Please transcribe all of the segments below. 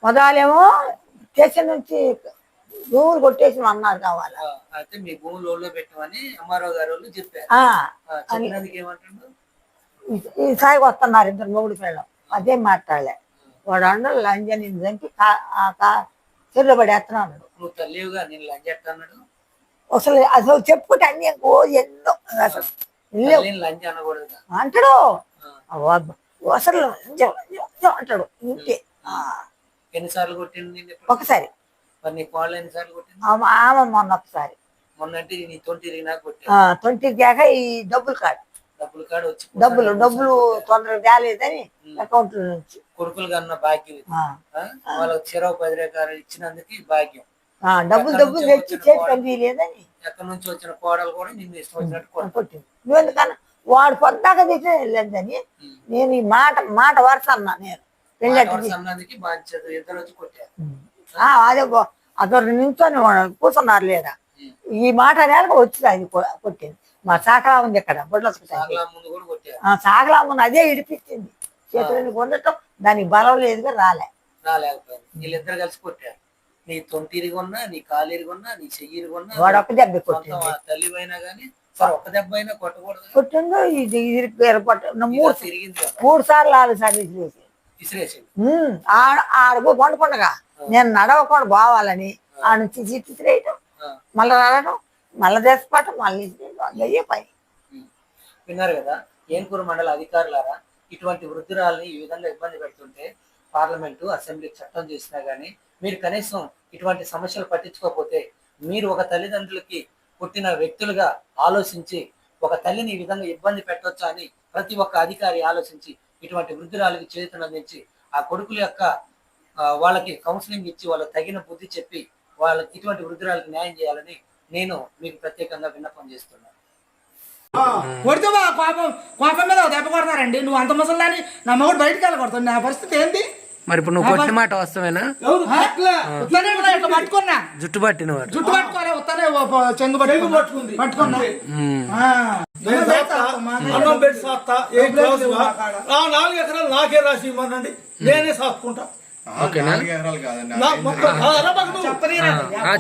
మొదలేమో station నుంచి భూములు కొట్టేసి అన్నారు కావాలా. అయితే మీ భూములు ఊళ్ళో పెట్టమని అమ్మారావు గారు వాళ్ళు చెప్పారు. ఈ సాయికి వస్తున్నారు ఇద్దరు మొగుడు పిల్లలు. అదే మాట్లాడలే. వాడు అన్న లంజని చంపి చెరులో పడేస్తున్నాడు. నువ్వు తల్లిగా నేను లంజ అన్నాడు. అసలు అసలు చెప్పుకుంటే అన్ని ఎన్నో అసలు లంజ అనకూడదు అంటాడు. అసలు అంటాడు. ఇంకే ఎన్నిసార్లు కొట్టింది? ఒకసారి. మరి నీ కోళ్ళు ఎన్నిసార్లు కొట్టింది? ఆమె మొన్న ఒకసారి. మొన్న అంటే నీ తొంటి నాకు కొట్టి తొంటిగాక ఈ డబ్బులు కాడు వచ్చి డబ్బులు తొందరగా తేలేదని అకౌంట్ నుంచి కొడుకులు కన్నా భాగ్యం. వాళ్ళకి చెరవు 10 రూపాయలు ఇచ్చినందుకు భాగ్యం. డబ్బులు తెచ్చి చేతి లేదని ఎక్కడి నుంచి వచ్చిన కోడలు కూడా నిన్ను ఇష్టం వచ్చినట్టు కొట్టింది. నువ్వు ఎందుకన్నా వాడు పొద్దాక తెచ్చిన వెళ్ళదని నేను ఈ మాట వరుస అన్నా. నేను అన్నదికి బాధ్యత ఇద్దరు వచ్చి కొట్టారు. అదే అతను నించొని కూర్చున్నారు లేదా ఈ మాట నేలకు వచ్చింది. అది కొట్టింది. మా సాకలా ఉంది ఇక్కడ బొడ్ల సాకలా ముందు అదే ఇడిపించింది. చేతులని పొందటం దానికి బలం లేదుగా రాలేకపోయింది. వీళ్ళిద్దరు కలిసి కొట్టారు. నీ తొంటిరిగి ఉన్నా, నీ కాలిరిగి ఉన్నా, నీ చెయ్యిరిగి ఉన్నా వాడు ఒక దెబ్బ కొట్టింది. తల్లి అయినా కానీ సరే ఒక్క దెబ్బ అయినా కొట్టకూడదు. కొట్టిండు. ఇది తిరిగింది 3 సార్లు 4 సార్లు విసిరేసి ఆడకు పండుకుండగా నేను నడవకుండా పోవాలని ఆ నుంచి చిత్రేయటం మళ్ళీ రావడం మళ్ళీ తెచ్చిపోవటం మళ్ళీ అయ్యే పని. విన్నారు కదా ఏన్కూరు మండల అధికారులారా, ఇటువంటి వృద్ధురాలని ఈ విధంగా ఇబ్బంది పెడుతుంటే పార్లమెంటు అసెంబ్లీ చట్టం చేసినా గానీ మీరు కనీసం ఇటువంటి సమస్యలు పట్టించుకోకపోతే మీరు ఒక తల్లిదండ్రులకి పుట్టిన వ్యక్తులుగా ఆలోచించి ఒక తల్లిని ఈ విధంగా ఇబ్బంది పెట్టవచ్చా అని ప్రతి ఒక్క అధికారి ఆలోచించి ఇటువంటి వృద్ధురాలకి చేతునందించి ఆ కొడుకుల యొక్క వాళ్ళకి కౌన్సిలింగ్ ఇచ్చి వాళ్ళకి తగిన బుద్ధి చెప్పి వాళ్ళకి ఇటువంటి వృద్ధురాలకి న్యాయం చేయాలని నేను మీకు ప్రత్యేకంగా విన్నపం చేస్తున్నాను. కొడితే కోపం మీద దెబ్బ కొడతారండి. నువ్వు అంత ముసలాన్ని నా మగుడు బయటకు వెళ్ళకూడదు. నా పరిస్థితి ఏంటి మరి? ఇప్పుడు నువ్వు కొట్టిన మాట వస్తావేనా? పట్టుకున్నా జుట్టు పట్టిన జుట్టు పట్టుకోలే వస్తానే చెంగు పట్టుకున్నా. 4 ఎకరాలు నాకే రాసి ఇవ్వనండి, నేనే సాక్కుంటా.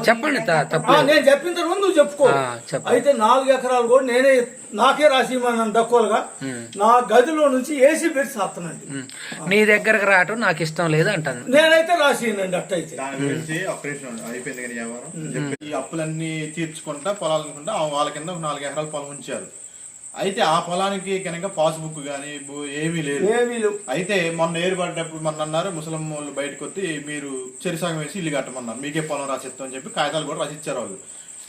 చెప్పండి. నేను చెప్పిన తర్వాత నువ్వు చెప్పుకో. అయితే 4 ఎకరాలు కూడా నాకే రాసి ఇవ్వను తక్కువగా. నా గదిలో నుంచి ఏసీ పెట్టి సాపుతానండి. నీ దగ్గరకు రావటం నాకు ఇష్టం లేదు అంటాను. నేనైతే రాసినండి. అట్టయితే ఆపరేషన్ అయిపోయింది కానీ ఈ అప్పులన్నీ తీర్చుకుంటా పొలాలు అనుకుంటా వాళ్ళ కింద 4 ఎకరాల పొలం ఉంచారు. అయితే ఆ పొలానికి కనుక పాస్బుక్ గానీ ఏమీ లేదు. అయితే మొన్న ఏరుపడేటప్పుడు మొన్న అన్నారు ముసలం వాళ్ళు బయటకు వచ్చి మీరు చెరిసాగం వేసి ఇల్లు కట్టమన్నారు, మీకే పొలం రాసిస్తాం అని చెప్పి కాగితాలు కూడా రాసిచ్చారు వాళ్ళు.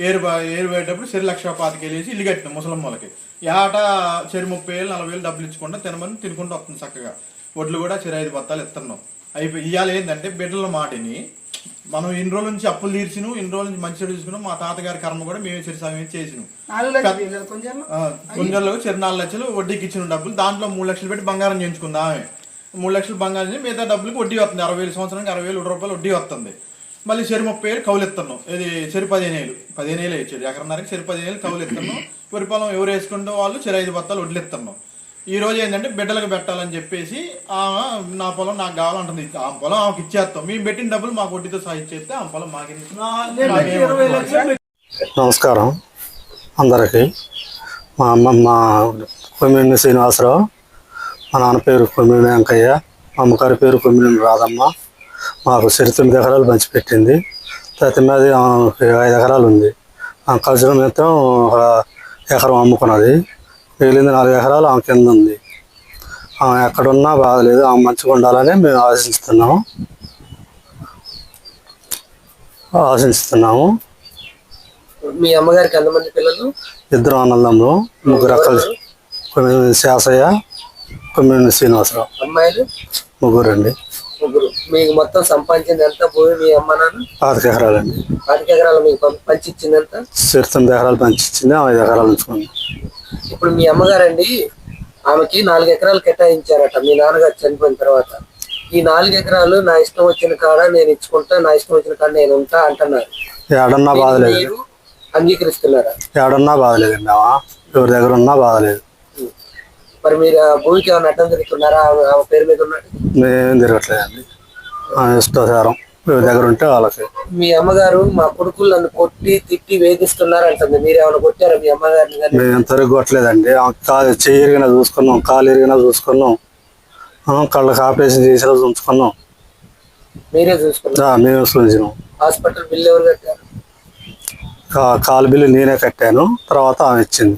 ఏరుపోయేటప్పుడు చెరి 1,25,000 వేసి ఇల్లు కట్టినాం ముసలం వాళ్ళకి. ఏటా చెరి 30,000 40,000 డబ్బులు ఇచ్చుకుంటా తినుకుంటూ వస్తుంది చక్కగా. వడ్లు కూడా చెరి 5 బత్తాలు ఇస్తున్నాం. అయిపోయి ఇవాళ ఏంటంటే బిడ్డల మాటిని మనం ఇన్ని రోజుల నుంచి అప్పులు తీర్చిను, ఇన్ని రోజుల నుంచి మంచి చెడు చూసుకున్నాం. మా తాతగారి కర్మ కూడా మేము చెరిసాగం చేసినాం. గుంజల్లో చెరి 4 లక్షలు వడ్డీకి ఇచ్చిన డబ్బులు, దాంట్లో 3 లక్షలు పెట్టి బంగారం చేయించుకుంది ఆమె. 3 లక్షలు బంగారం చేసి మిగతా డబ్బులకి వడ్డీ వస్తుంది. 60,000 సంవత్సరానికి 60,000 రూపాయలు వడ్డీ వస్తుంది. మళ్ళీ చెరి 30,000 కౌలు ఇస్తున్నాం. ఇది చెరి 15,000 ఇచ్చాడు. ఎకరన్నరకి చెరి 15,000 కౌలు ఇస్తున్నాం. వరి పొలం ఎవరు వేసుకుంటే వాళ్ళు చెరి 5 బత్తాలు వడ్లు ఇస్తున్నాం. ఈ రోజు ఏంటంటే బిడ్డలకు పెట్టాలని చెప్పేసి నా పొలం నాకు కావాలంటుంది. ఆ పొలం ఆమెకి ఇచ్చేస్తాం. మేము పెట్టిన డబ్బులు మాకు వడ్డీతో సహా ఇచ్చేస్తే ఆ పొలం మాకు. నమస్కారం అందరికీ. మా అమ్మమ్మ కొమ్మినేని శ్రీనివాసరావు, మా నాన్న పేరు కొమ్మినేని వెంకయ్య, మా అమ్మగారి పేరు కొమ్మినేని రాధమ్మ. మాకు చెరి 9 ఎకరాలు పంచిపెట్టింది. ప్రతి మీద 5 ఎకరాలు ఉంది. కలిసిన మిత్రం 1 ఎకరం అమ్ముకున్నది. మిగిలింది 4 ఎకరాలు ఆమె కింద ఉంది. ఆమె ఎక్కడున్నా బాధలేదు. ఆమె మంచిగా ఉండాలని మేము ఆశిస్తున్నాము. మీ అమ్మగారికి ఎంతమంది పిల్లలు? 2 అన్నదమ్ములు, 3 అక్కలు. కొమ్మినేని శాసయ్య, కొమ్మినేని శ్రీనివాసరావు. అమ్మాయిలు 3 అండి. మీకు మొత్తం సంపాదించింది ఎంత భూమి మీ అమ్మ నాన్న? 25 ఎకరాలండి. 25 ఎకరాలు మీకు పంచిచ్చింది ఎంత? చెరి 9 ఎకరాలు పంచిచ్చింది. 5 ఎకరాలు ఉంచుకుంది. ఇప్పుడు మీ అమ్మగారండి ఆమెకి 4 ఎకరాలు కేటాయించారట మీ నాన్నగారు చనిపోయిన తర్వాత. ఈ 4 ఎకరాలు నా ఇష్టం వచ్చిన కాడ నేను ఇచ్చుకుంటా, నా ఇష్టం వచ్చిన కాడ నేను ఉంటా అంటున్నారు. ఏడన్నా బాధలేదు. అంగీకరిస్తున్నారా? ఏడన్నా బాధలేదండి. ఎవరి దగ్గర ఉన్నా బాధలేదు. మరి మీరు భూమికి ఏమైనా అడ్డం తిరుగుతున్నారా? ఆమె పేరు మీద ఉన్నాడు. మేమేం తిరగట్లేదండి. ఇష్టాచారం దగ్గర ఉంటే వాళ్ళకి. మీ అమ్మగారు మా కొడుకులు నన్ను కొట్టి తిట్టి వేధిస్తున్నారు అంటుంది, మీరేమైనా కొట్టారా మీ అమ్మగారిని కానీ? మేము ఎంతవరకు కొట్టలేదండి. చెయ్యి ఇరిగినా చూసుకున్నాం, కాలు ఇరిగినా చూసుకున్నాం, కళ్ళకి ఆపరేషన్ చేసేలా ఉంచుకున్నాం. మీరే చూసుకున్నారు? మేము చూసినాం. హాస్పిటల్ బిల్లు ఎవరు కట్టారు? కాలు బిల్లు నేనే కట్టాను, తర్వాత ఆమె ఇచ్చింది.